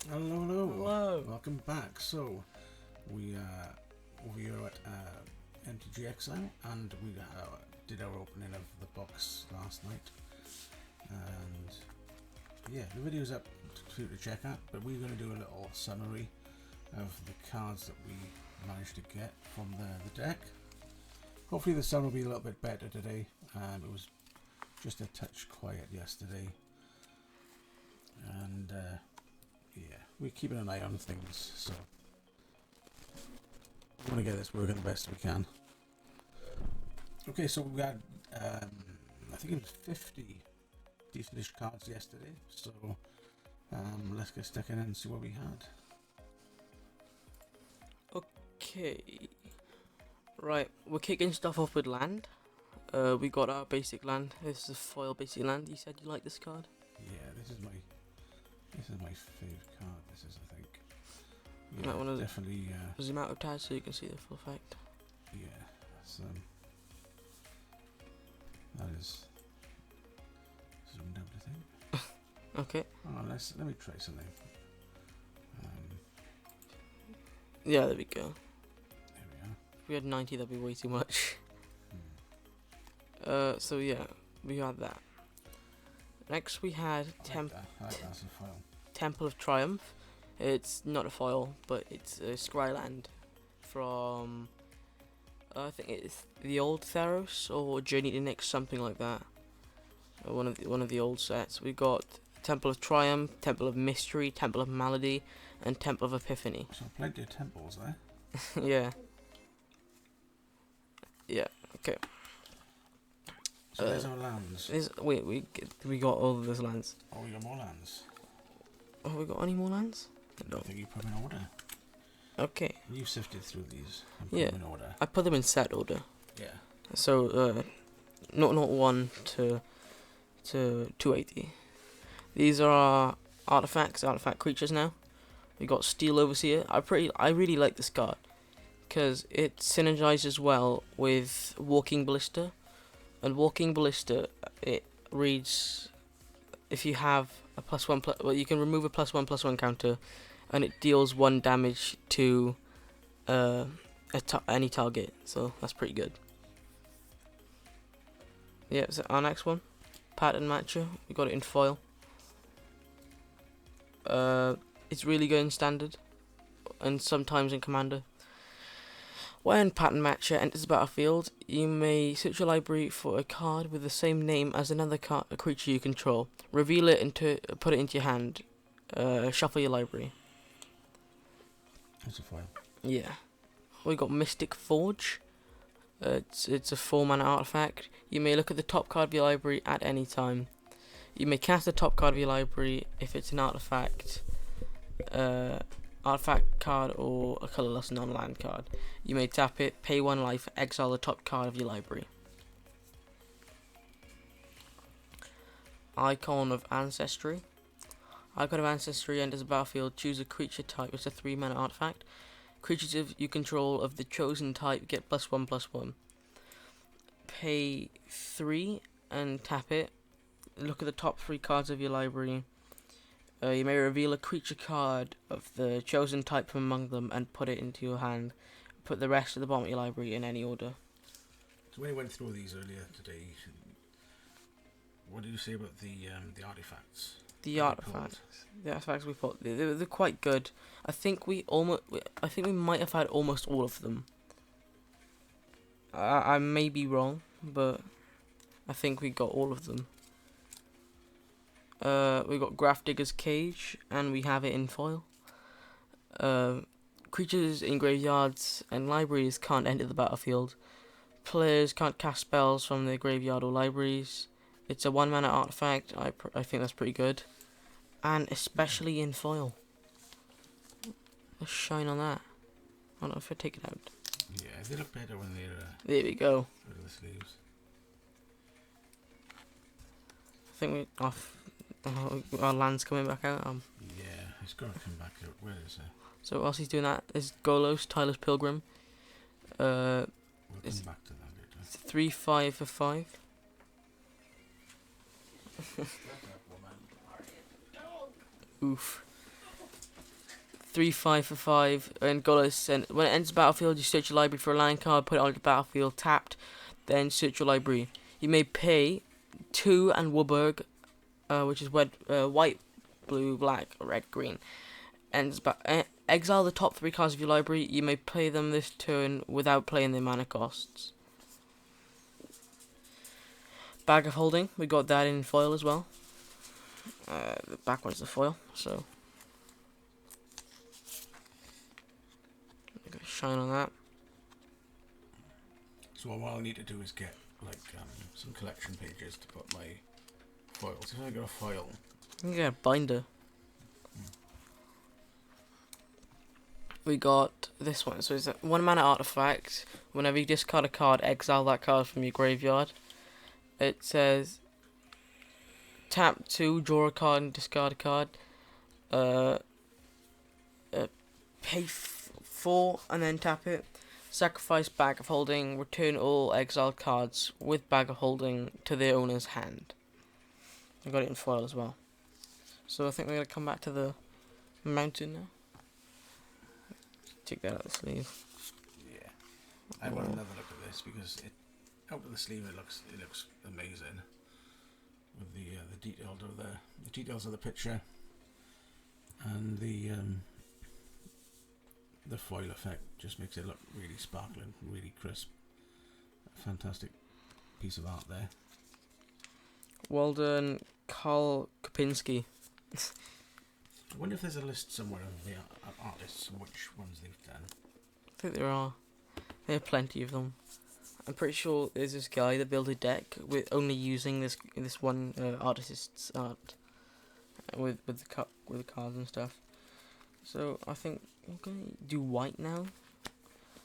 Hello, hello. Hello. Welcome back. So, we over here at MTG Exile, and we did our opening of the box last night. And yeah, the video's up for you to check out, but we're going to do a little summary of the cards that we managed to get from the deck. Hopefully the sun will be a little bit better today. It was just a touch quiet yesterday. And yeah, we're keeping an eye on things, so we want to get this working the best we can. Okay, so we had, I think it was 50 decentish cards yesterday, so let's get stuck in and see what we had. Okay. Right, we're kicking stuff off with land. We got our basic land. This is a foil basic land. You said you like this card? Yeah, this is my favourite card. This is, I think. Yeah, Might wanna definitely. zoom out a tad so you can see the full effect. Yeah, that's, that is zoomed out, I think. Okay. Oh, let me try something. Yeah, there we go. There we are. If we had 90, that'd be way too much. Hmm. So yeah, we had that. Next we had I like that as a foil. Temple of Triumph. It's not a foil, but it's a Scryland from I think it's the old Theros or Journey to Nyx, something like that. One of the old sets. We got Temple of Triumph, Temple of Mystery, Temple of Malady, and Temple of Epiphany. So plenty of temples there. Yeah. Yeah. Okay. So there's our lands. We got all of those lands. Oh, we got more lands. Have we got any more lands? I think you put them in order. Okay. You sifted through these and put Yeah. them in order. I put them in set order. Yeah. So not 1 to 280. These are our artifact creatures now. We got Steel Overseer. I really like this card because it synergizes well with Walking Ballista, and Walking Ballista, it reads if you have a +1 well, you can remove a +1/+1 counter, and it deals 1 damage to any target. So that's pretty good. Yeah, so our next one, Pattern Matcher. We got it in foil. It's really good in standard, and sometimes in commander. When Pattern Matcher enters the battlefield, you may search your library for a card with the same name as another a creature you control. Reveal it and put it into your hand. Shuffle your library. That's a foil. Yeah. We got Mystic Forge. It's a 4-mana artifact. You may look at the top card of your library at any time. You may cast the top card of your library if it's an artifact card or a colorless non-land card. You may tap it, pay 1 life, exile the top card of your library. Icon of Ancestry. Icon of Ancestry enters the battlefield. Choose a creature type. It's a 3-mana artifact. Creatures you control of the chosen type get +1/+1. Pay 3 and tap it. Look at the top 3 cards of your library. You may reveal a creature card of the chosen type from among them and put it into your hand. Put the rest at the bottom of your library in any order. So when you went through these earlier today, what did you say about the artifacts? The artifacts we put, they're quite good. I think we might have had almost all of them. I may be wrong, but I think we got all of them. We got Grafdigger's Cage, and we have it in foil. Creatures in graveyards and libraries can't enter the battlefield. Players can't cast spells from their graveyard or libraries. It's a 1-mana artifact. I think that's pretty good, and especially in foil. Let's shine on that. I don't know if I take it out. Yeah, they look better when they're There we go. out of the sleeves. I think our land's coming back out. Yeah, it's got to come back out. Where is it? So whilst he's doing that, is Golos, Tyler's Pilgrim. We'll come back to that later. It's 3/5 for 5. Oof. 3/5 for 5, and goalless. And when it enters the battlefield, you search your library for a land card, put it on the battlefield, tapped, then search your library. You may pay 2 and Warburg, which is white, blue, black, red, green. And exile the top 3 cards of your library. You may play them this turn without playing their mana costs. Bag of Holding, we got that in foil as well. The back one's the foil, so shine on that. So what I'll need to do is get like some collection pages to put my foils. If I got a foil, You can get a binder. We got this one. So it's a 1 mana artifact. Whenever you discard a card, exile that card from your graveyard. It says tap 2, draw a card and discard a card. Pay 4 and then tap it. Sacrifice Bag of Holding. Return all exiled cards with Bag of Holding to their owner's hand. I got it in foil as well. So I think we're going to come back to the mountain now. Take that out of the sleeve. Yeah, I want another look at this because out of the sleeve it looks amazing with the details of the details of the picture and the foil effect just makes it look really sparkling, really crisp. A fantastic piece of art there. Well done, Karl Kopinski. I wonder if there's a list somewhere of the artists and which ones they've done. I think there are. There are plenty of them. I'm pretty sure there's this guy that built a deck with only using this one artist's art with the cards and stuff. So I think we're gonna do white now.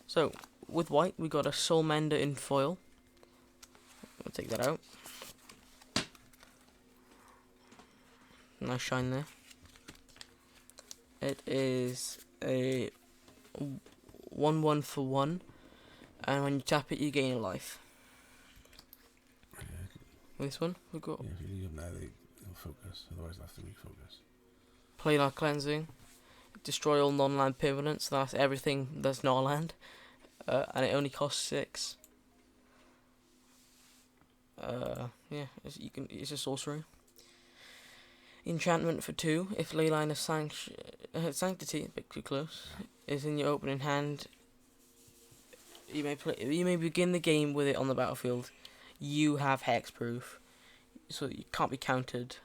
So with white we got a Soul Mender in foil. I'll take that out. Nice shine there. It is a 1/1 for 1, and when you tap it, you gain a life. Yeah. With this one, we've got. Yeah, if you leave them there, they'll focus. Otherwise, they'll have to refocus. Planar Cleansing. Destroy all non-land permanents. So that's everything that's not a land, and it only costs 6. Yeah, it's a sorcery. Enchantment for 2. If Leyline of Sanctity, a bit too close, is in your opening hand, you may begin the game with it on the battlefield. You have hexproof, so you can't be countered,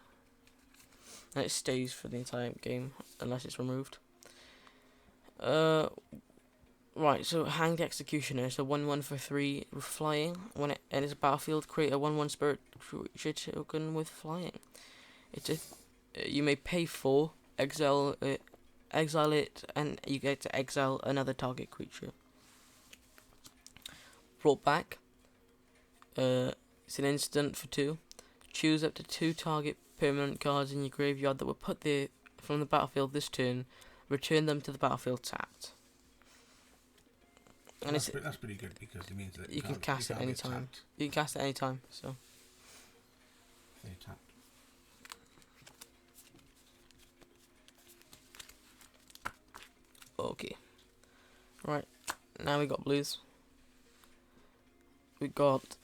and it stays for the entire game unless it's removed. Right, so Hanged Executioner is a 1/1 for 3 with flying. When it enters a battlefield, create a 1/1 spirit creature token with flying. You may pay 4, exile it, and you get to exile another target creature. Brought Back. It's an instant for 2. Choose up to 2 target permanent cards in your graveyard that were put there from the battlefield this turn. Return them to the battlefield tapped. And that's pretty good because it means that you can cast it anytime. You can cast it anytime. So. They tapped. Okay. Right. Now we got blues. We got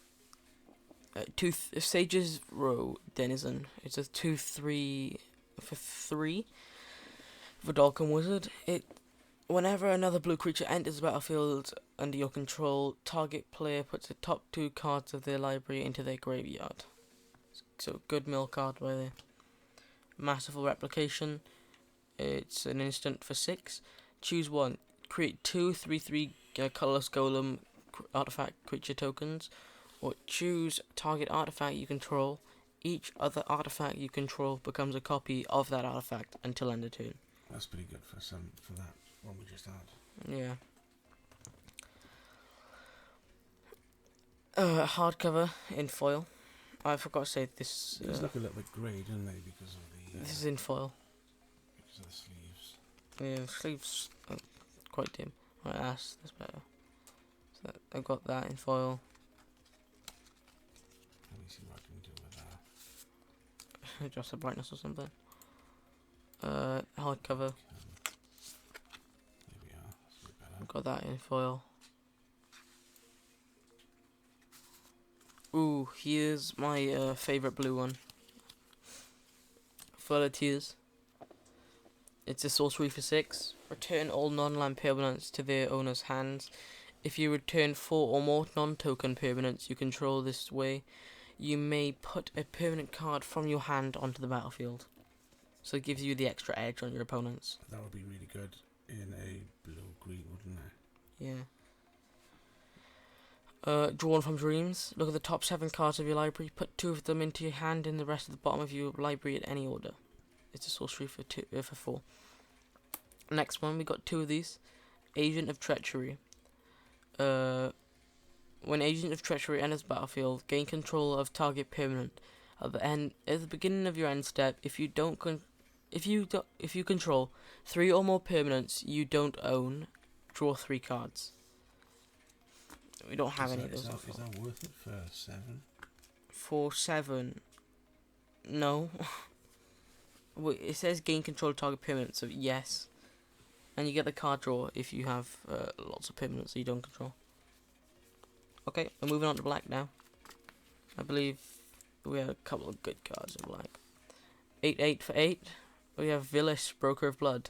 Sage's Row Denizen. It's a 2/3 for 3. Vidalcan Wizard. Whenever another blue creature enters the battlefield under your control, target player puts the top 2 cards of their library into their graveyard. So good mill card by there. Masterful Replication. It's an instant for 6. Choose 1. Create 2 3/3 colorless golem artifact creature tokens, or choose target artifact you control. Each other artifact you control becomes a copy of that artifact until end of turn. That's pretty good for that one we just had. Yeah. Hardcover in foil. I forgot to say this. It does look a little bit grey, doesn't it, because of the. This is in foil. Because of the sleeves. Yeah, the sleeves are quite dim. Right, that's better. So I got that in foil. Let me see what I can do with that. Adjust the brightness or something. Hardcover. got that in foil. Ooh, here's my favourite blue one. Full of Tears. It's a sorcery for 6. Return all non-land permanents to their owner's hands. If you return 4 or more non-token permanents you control this way, you may put a permanent card from your hand onto the battlefield. So it gives you the extra edge on your opponents. That would be really good in a blue-green, wouldn't it? Yeah. Drawn from Dreams. Look at the top 7 cards of your library. Put 2 of them into your hand and the rest at the bottom of your library in any order. It's a sorcery for 4. Next one, we got 2 of these. Agent of Treachery. When Agent of Treachery enters the battlefield, gain control of target permanent. At the beginning of your end step, if you control 3 or more permanents you don't own, draw 3 cards. We don't have any of those. Is that worth it for 7? For 7, no. Wait, it says gain control of target permanent, so yes. And you get the card draw if you have lots of permanents that you don't control. Okay, we're moving on to black now. I believe we have a couple of good cards in black. 8/8 for 8. We have Villis, Broker of Blood.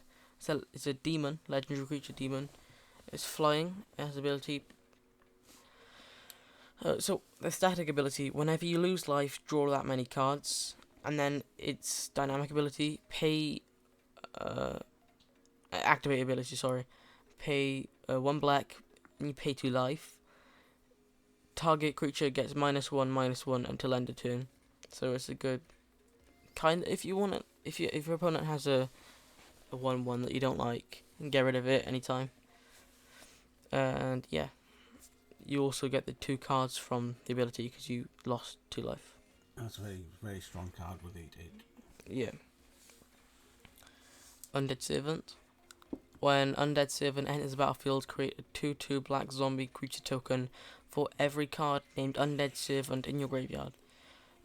It's a demon, legendary creature demon. It's flying. It has ability. So the static ability: whenever you lose life, draw that many cards. And then its dynamic ability: activate ability. Sorry, pay 1 black, and you pay 2 life. Target creature gets -1/-1 until end of turn. So it's a good kind. If you want it, if your opponent has a 1/1 that you don't like, you can get rid of it anytime. And yeah, you also get the 2 cards from the ability because you lost 2 life. That's a very, very strong card with 8/8. Yeah. Undead Servant. When Undead Servant enters the battlefield, create a 2/2 black zombie creature token for every card named Undead Servant in your graveyard.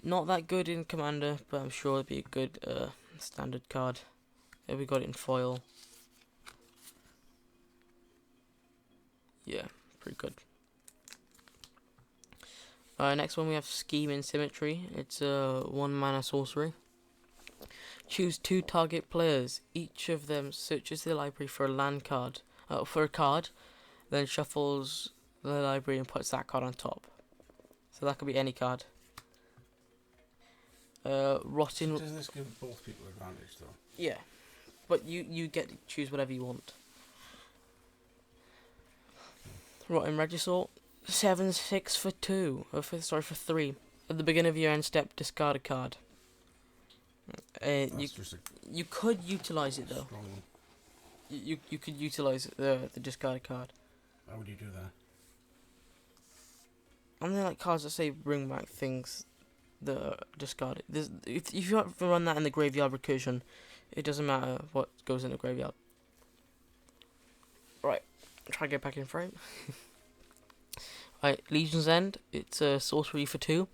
Not that good in Commander, but I'm sure it'd be a good standard card. Yeah, we got it in foil. Yeah, pretty good. Next one we have Scheming Symmetry. It's a 1 mana sorcery. Choose 2 target players. Each of them searches their library for a land card, then shuffles the library and puts that card on top. So that could be any card. Rotten. So does this give both people advantage though? Yeah, but you get to choose whatever you want. Rotten Regisort. 7/6 for 2. For 3. At the beginning of your end step, discard a card. You could utilize it though. Strong. You could utilize the discard card. How would you do that? And they're like cards that say bring back things that are discarded. If you have to run that in the graveyard recursion, it doesn't matter what goes in the graveyard. Right, try to get back in frame. Right, Legion's End. It's a sorcery for 2.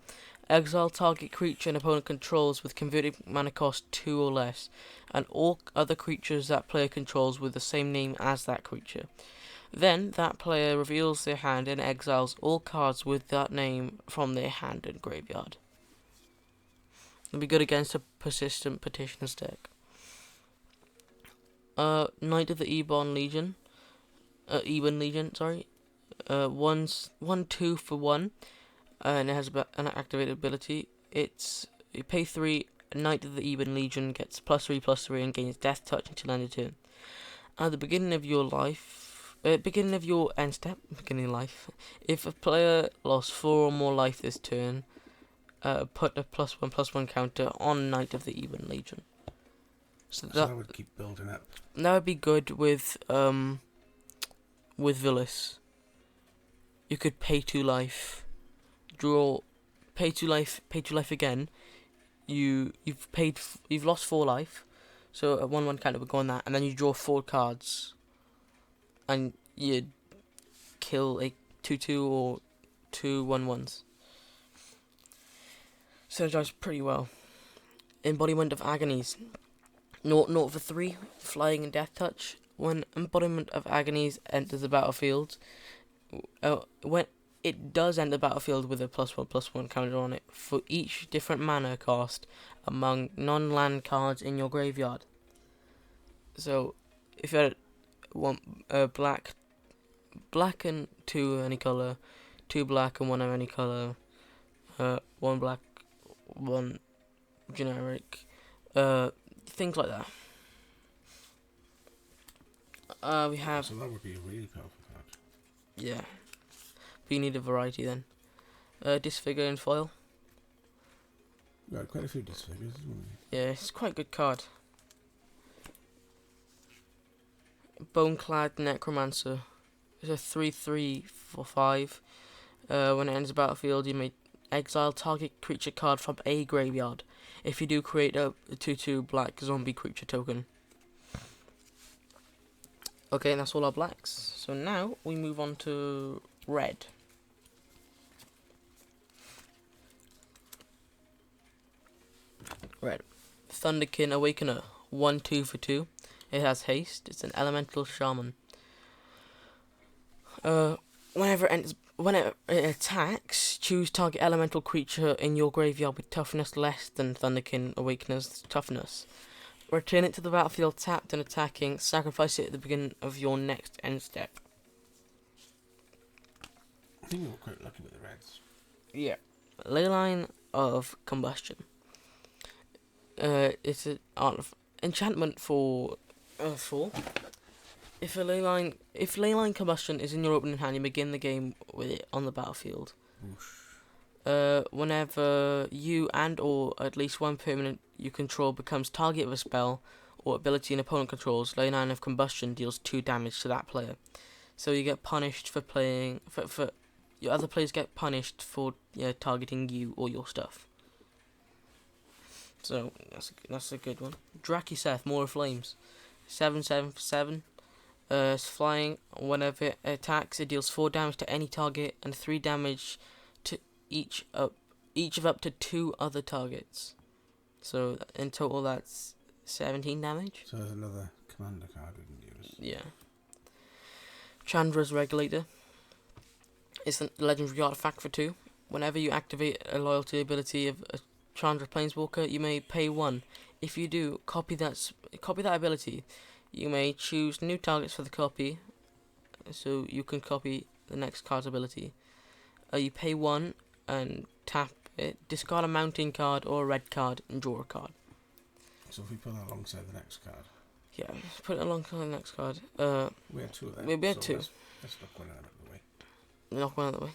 Exile target creature an opponent controls with converted mana cost 2 or less, and all other creatures that player controls with the same name as that creature. Then that player reveals their hand and exiles all cards with that name from their hand and graveyard. It'll be good against a persistent petitioner's deck. Knight of the Ebon Legion. 1/2 for 1. And it has an activated ability. You pay 3. Knight of the Ebon Legion gets +3/+3 and gains Death Touch until end of turn. At the beginning of your end step, if a player lost 4 or more life this turn, put a +1/+1 counter on Knight of the Ebon Legion. So that would keep building up. That would be good with Villis. You could pay 2 life, draw, pay 2 life, pay 2 life again. You've lost 4 life, so a 1/1 counter would go on that, and then you draw 4 cards, and you kill a 2/2 or 2 1/1s. Synergize pretty well. Embodiment of Agonies. 0/0 for 3, flying and death touch. when Embodiment of Agonies enters the battlefield, when it does enter the battlefield with a +1/+1 counter on it for each different mana cost among non-land cards in your graveyard. So, if you had black and 2 any color, 2 black and 1 of any color, 1 black, 1 generic, things like that. We have. So that would be a really powerful card. Yeah. But you need a variety then. Disfigure and foil. We got quite a few disfigures, isn't we? Yeah, it's quite a good card. Boneclad Necromancer. It's a 3/3 for 5. When it enters the battlefield, you may exile target creature card from a graveyard. If you do, create a 2/2 black zombie creature token. Okay, and that's all our blacks. So now we move on to red. Red. Thunderkin Awakener. 1/2 for 2. It has haste. It's an elemental shaman. When it attacks, choose target elemental creature in your graveyard with toughness less than Thunderkin Awakener's toughness. Return it to the battlefield tapped and attacking. Sacrifice it at the beginning of your next end step. I think we were quite lucky with the reds. Yeah. Leyline of Combustion. It's an art of enchantment for 4. If Leyline Combustion is in your opening hand, you begin the game with it on the battlefield. Whenever you and or at least one permanent you control becomes target of a spell or ability an opponent controls, Leyline of Combustion deals 2 damage to that player. So you get punished for playing for your other players get punished for targeting you or your stuff. So that's a good one. Drakiseth, More of Flames, 7/7 for 7. It's flying. Whenever it attacks, it deals 4 damage to any target and 3 damage to each of up to 2 other targets. So in total, that's 17 damage. So there's another commander card we can use. Yeah. Chandra's Regulator. It's a legendary artifact for 2. Whenever you activate a loyalty ability of a Chandra Planeswalker, you may pay 1. If you do, copy that ability. You may choose new targets for the copy, so you can copy the next card's ability. You pay 1 and tap it, discard a mounting card or a red card, and draw a card. So if we put that alongside the next card. Yeah, put it alongside the next card. We had 2 of them. We had so 2. Let's knock one out of the way. Knock one out of the way.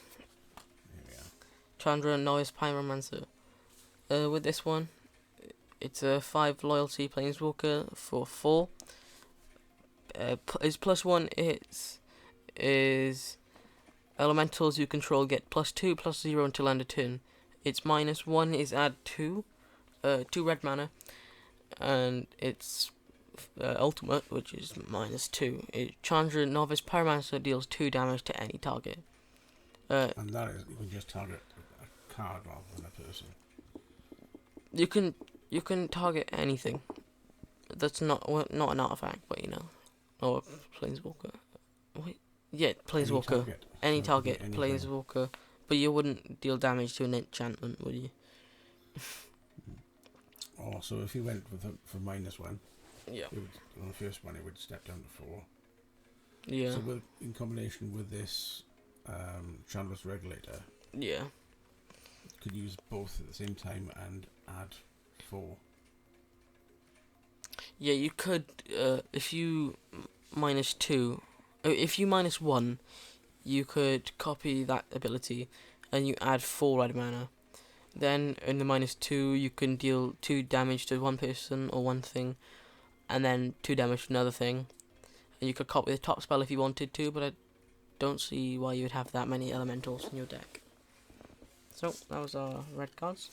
Here we are. Chandra Novice Pyromancer. With this one, it's a 5 loyalty planeswalker for 4. His +1 is elementals you control get +2/+0 until end of turn. Its -1 is add 2 red mana, and its ultimate, which is -2. Chandra Novice Pyromancer deals 2 damage to any target. And that is, you can just target a card rather than a person. You can target anything. That's not an artifact, but or a planeswalker. Wait, yeah, planeswalker. Any target, planeswalker. But you wouldn't deal damage to an enchantment, would you? Oh, so if you went for -1, Yeah. On the first one, it would step down to 4. Yeah. So in combination with this Chandra's Regulator, Yeah. could use both at the same time and add 4. Yeah, you could, if you -2, if you -1, you could copy that ability and you add 4 red mana. Then in the -2, you can deal 2 damage to one person or one thing, and then 2 damage to another thing. And you could copy the top spell if you wanted to, but I don't see why you would have that many elementals in your deck. So, that was our red cards.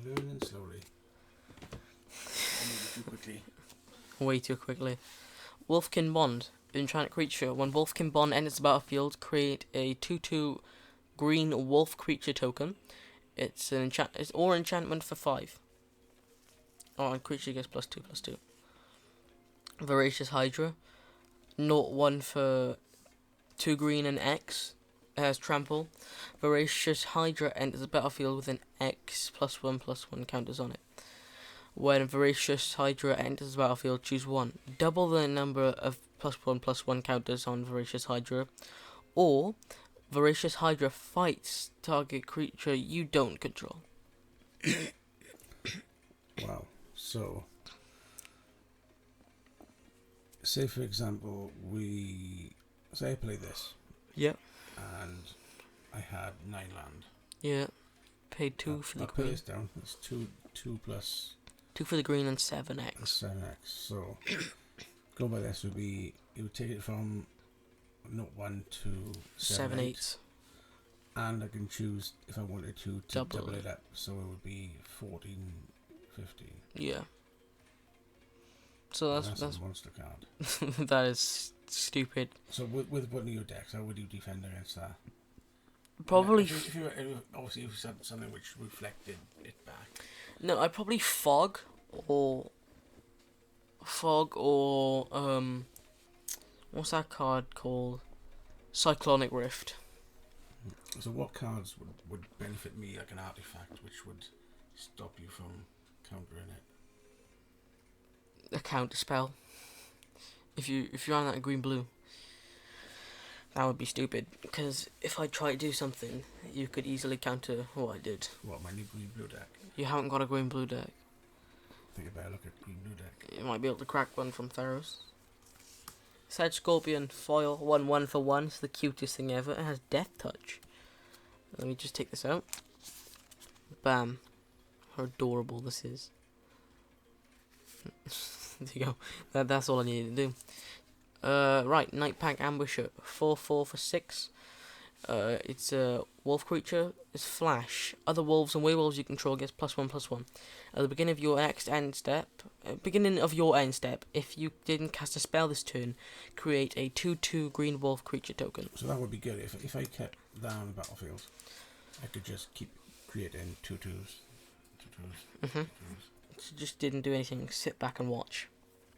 Learning slowly. Maybe too quickly. Way too quickly. Wolfkin Bond. Enchanted creature. When Wolfkin Bond enters the battlefield, create a 2/2 green wolf creature token. It's an enchantment for 5. On creature gets +2/+2. Voracious Hydra, 0/1 for 2 green and X. It has trample. Voracious Hydra enters the battlefield with an X +1/+1 counters on it. When Voracious Hydra enters the battlefield, choose 1. Double the number of +1/+1 counters on Voracious Hydra, or Voracious Hydra fights target creature you don't control. Wow. So, say for example, I play this. Yeah. And I had 9 land. Yeah. Paid 2 for the I'll pay green. this down. It's 2 plus 2 for the green and 7x. 7x. So, going by this it would take it from 0/1 to 7/8. 7/8. And I can choose if I wanted to Double double it. it up. So it would be 14, 15. Yeah. So That's that's a monster card. that is stupid. So with one of your decks, how would you defend against that? Probably. If you obviously if you said something which reflected it back. No, I'd probably fog or what's that card called? Cyclonic Rift. So what cards would benefit me like an artifact which would stop you from countering it? A counter spell. If you run that in green blue, that would be stupid. Because if I try to do something, you could easily counter what I did. What, my new green blue deck? You haven't got a green blue deck. I think I better look at green blue deck. You might be able to crack one from Theros. Sedge Scorpion foil 1/1 for 1. It's the cutest thing ever. It has Death Touch. Let me just take this out. Bam. How adorable this is. There you go. That's all I needed to do. Right, Night Pack Ambusher. 4/4 for 6. It's a wolf creature. It's flash. Other wolves and werewolves you control gets +1/+1. At the beginning of your end step, if you didn't cast a spell this turn, create a 2/2 green wolf creature token. So that would be good. If I kept that on the battlefield, I could just keep creating 2/2s. Mhm. So just didn't do anything. Sit back and watch.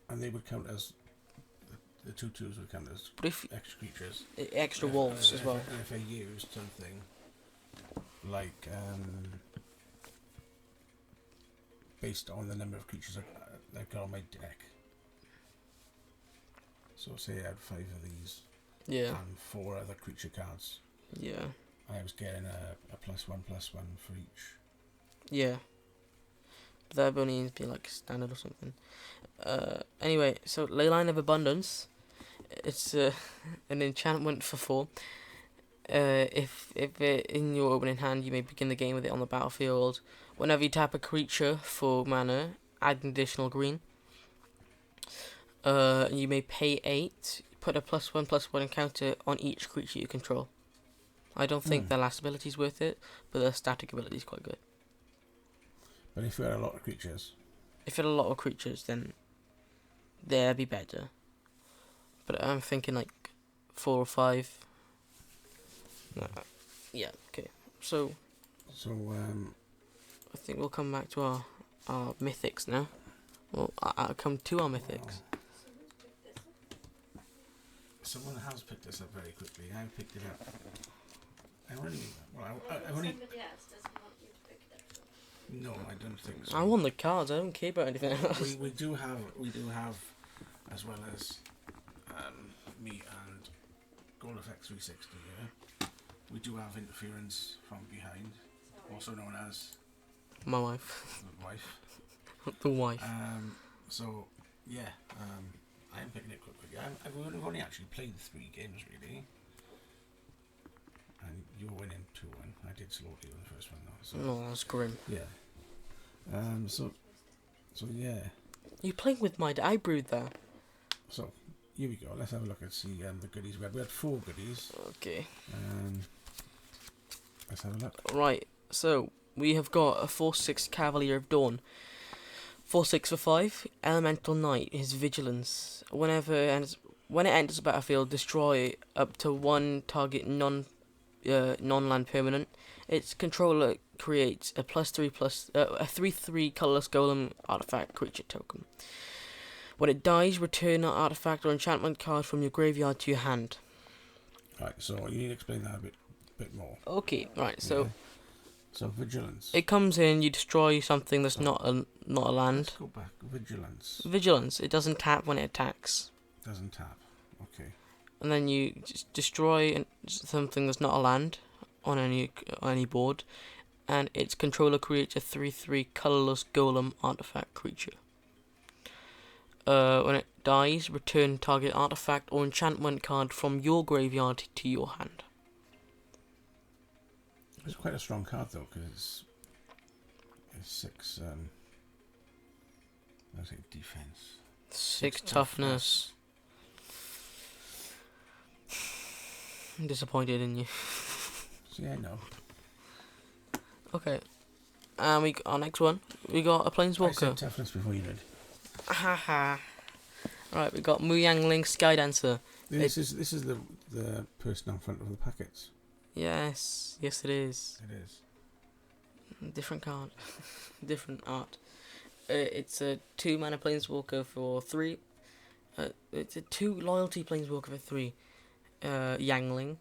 And they would count as the 2/2s would count as But if extra creatures. extra wolves as well. And if I used something like based on the number of creatures I've got on my deck. So say I had 5 of these Yeah. and 4 other creature cards. Yeah. I was getting a +1/+1 for each. Yeah. But that would only be like standard or something. Anyway, so Leyline of Abundance. It's an enchantment for 4. If it in your opening hand, you may begin the game with it on the battlefield. Whenever you tap a creature for mana, add an additional green. You may pay 8. Put a +1/+1 counter on each creature you control. I don't think the last ability is worth it, but the static ability is quite good. But if you had a lot of creatures, If you had a lot of creatures, then that'd be better. But I'm thinking like 4 or 5. Yeah, okay. So I think we'll come back to our mythics now. Well, I'll come to our mythics. someone has picked this up very quickly. I picked it up. I only Somebody else doesn't want you to pick it up. no, I don't think so. I want the cards. I don't care about anything else. we do have as well as me and Goal Effect 360 here. We do have interference from behind, also known as My wife. the wife. The wife. So yeah, I am picking it quickly. I've only actually played 3 games really, and you were winning 2-1. I did slaughter you in the first one though. So No, that's grim. yeah. So yeah. You playing with my I brewed that. So here we go. Let's have a look and see the goodies we had. We had 4 goodies. Okay. Let's have a look. Right, so we have got a 4/6 Cavalier of Dawn. 4/6 for 5. Elemental Knight. His vigilance. When it enters the battlefield, destroy up to 1 target non-land permanent. Its controller creates a a 3/3 colorless golem artifact creature token. When it dies, return an artifact or enchantment card from your graveyard to your hand. Right, so you need to explain that a bit more. Okay, right. So So vigilance. it comes in, you destroy something that's not a land. Let's go back. Vigilance. Vigilance. It doesn't tap when it attacks. Doesn't tap. Okay. And then you just destroy something that's not a land on any board, and its controller creates a 3/3 colorless golem artifact creature. When it dies, return target artifact or enchantment card from your graveyard to your hand. It's quite a strong card though, because it's 6. I think defense. 6 toughness. I'm disappointed in you. See, I know. Okay. And our next one, we got a I planeswalker. said toughness before you did. Haha. Right, we got Mu Yangling Skydancer. This is the person on front of the packets. Yes, it is. It is. Different card, different art. It's a 2-mana planeswalker for 3. It's a 2 loyalty planeswalker for 3. Yangling.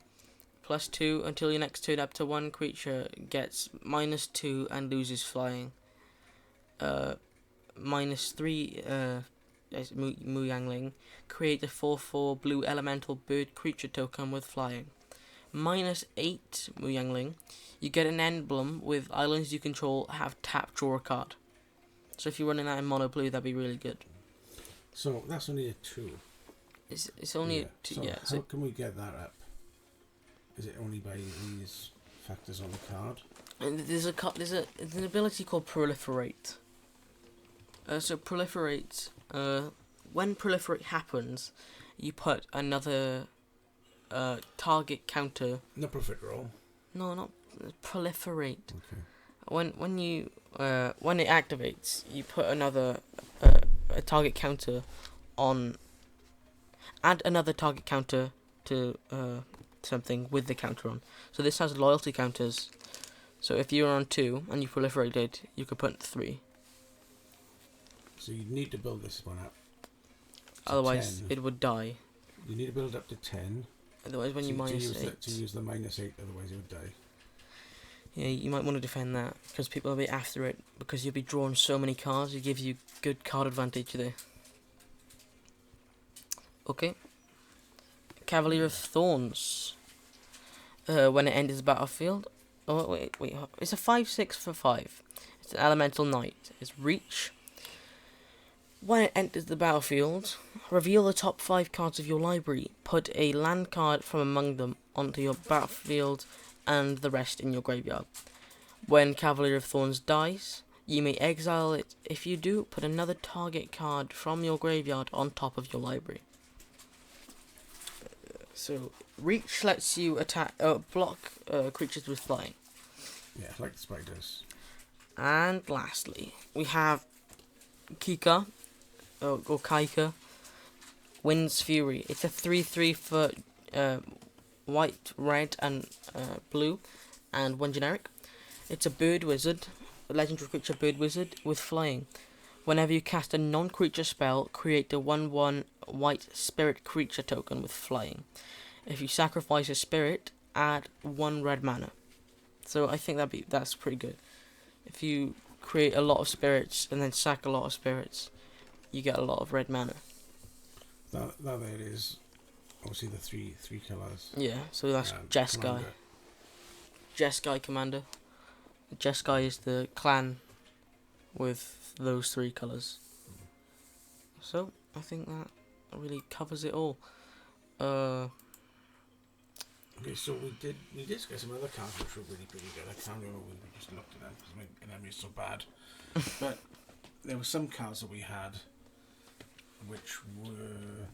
+2 until your next turn. Up to 1 creature gets -2 and loses flying. -3. Mu Yangling. Create a 4/4 blue elemental bird creature token with flying. -8 Mu Yangling. You get an emblem with islands you control have tap, draw a card. So if you're running that in mono blue, that'd be really good. So that's only a 2. It's only a 2. So Yeah. how can we get that up? Is it only by these factors on the card? And there's an ability called Proliferate. So Proliferate. When Proliferate happens, you put another target counter. No profit roll. No, not Proliferate. Okay. When it activates, you put another a target counter on. Add another target counter to something with the counter on. So this has loyalty counters. So if you're on 2 and you proliferated, you could put 3. So you need to build this one up. to Otherwise, 10. it would die. You need to build up to 10. Otherwise, when you minus 8, to use the -8, otherwise it would die. yeah, you might want to defend that because people will be after it because you'll be drawing so many cards. It gives you good card advantage there. Okay. Cavalier of Thorns. When it enters the battlefield. Oh wait. It's a 5/6 for 5. It's an elemental knight. It's reach. When it enters the battlefield, reveal the top 5 cards of your library. Put a land card from among them onto your battlefield and the rest in your graveyard. When Cavalier of Thorns dies, you may exile it. If you do, put another target card from your graveyard on top of your library. So, reach lets you block creatures with flying. Yeah, like the spiders. And lastly, we have Kika, or Kaika, Wind's Fury. It's a 3/3 for white, red, and blue, and 1 generic. It's a bird wizard, a legendary creature bird wizard with flying. Whenever you cast a non-creature spell, create a 1/1 white spirit creature token with flying. If you sacrifice a spirit, add 1 red mana. So I think that's pretty good. If you create a lot of spirits and then sack a lot of spirits, you get a lot of red mana. That there it is. Obviously the three colours. Yeah, so that's Jeskai. Commander. Jeskai Commander. Jeskai is the clan with those 3 colours. So I think that really covers it all. Okay, so we did get some other cards which were really pretty good. I can't remember when we just looked at them because my memory is so bad. But there were some cards that we had which were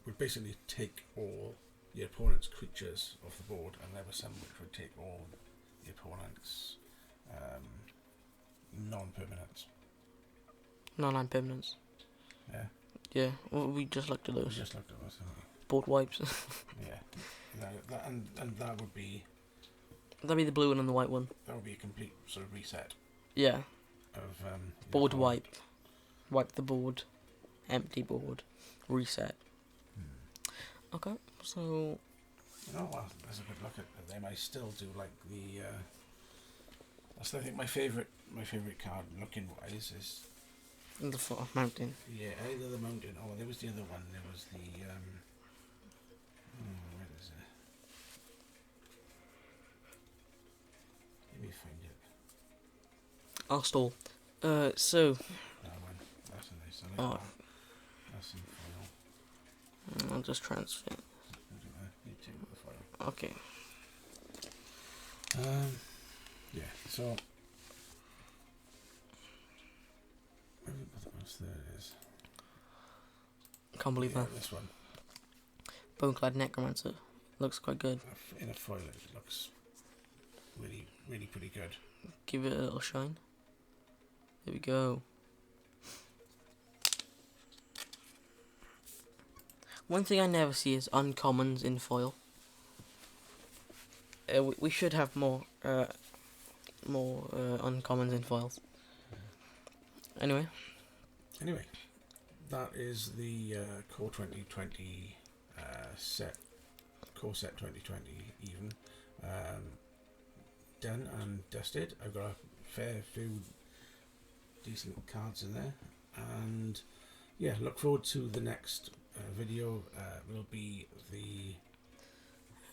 would basically take all the opponent's creatures off the board, and there were some which would take all the opponent's non-permanents. Non-land permanents. Yeah. Yeah, well, we just looked at We those. just looked at those. Board wipes. Yeah. That would be That'd be the blue one and the white one. That would be a complete sort of reset Yeah. of Board your- wipe. Wipe the board. Empty board. Reset. Okay, so Oh well, that's a good look at them. I still do like the. That's I think my favourite card looking wise is the foot of mountain. either the mountain or there was the other one. There was the where is it? Let me find it. I'll stall. So That one. That's a nice. I like Oh. that. That's in foil. I'll just transfer. You take the foil. Okay. Yeah. So. There it is. Can't believe Yeah, that. this one. Boneclad Necromancer. Looks quite good. In a foil, it looks really, really pretty good. Give it a little shine. There we go. One thing I never see is uncommons in foil. We should have more uncommons in foils. Anyway, that is the Core 2020 set, Core Set 2020 even done and dusted. I've got a fair few decent cards in there, and yeah, look forward to the next video. Will be the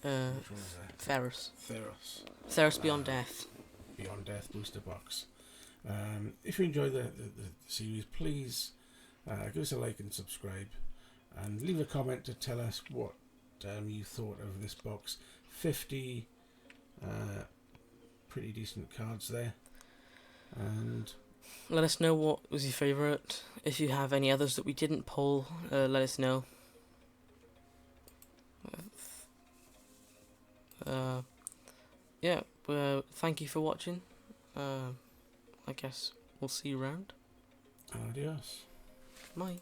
which one is that? Ferrous. Theros Beyond Death. Beyond Death booster box. If you enjoy the series, please give us a like and subscribe, and leave a comment to tell us what you thought of this box. 50 pretty decent cards there, and Let us know what was your favourite. If you have any others that we didn't pull, let us know. Yeah, thank you for watching. I guess we'll see you around. adios. Bye.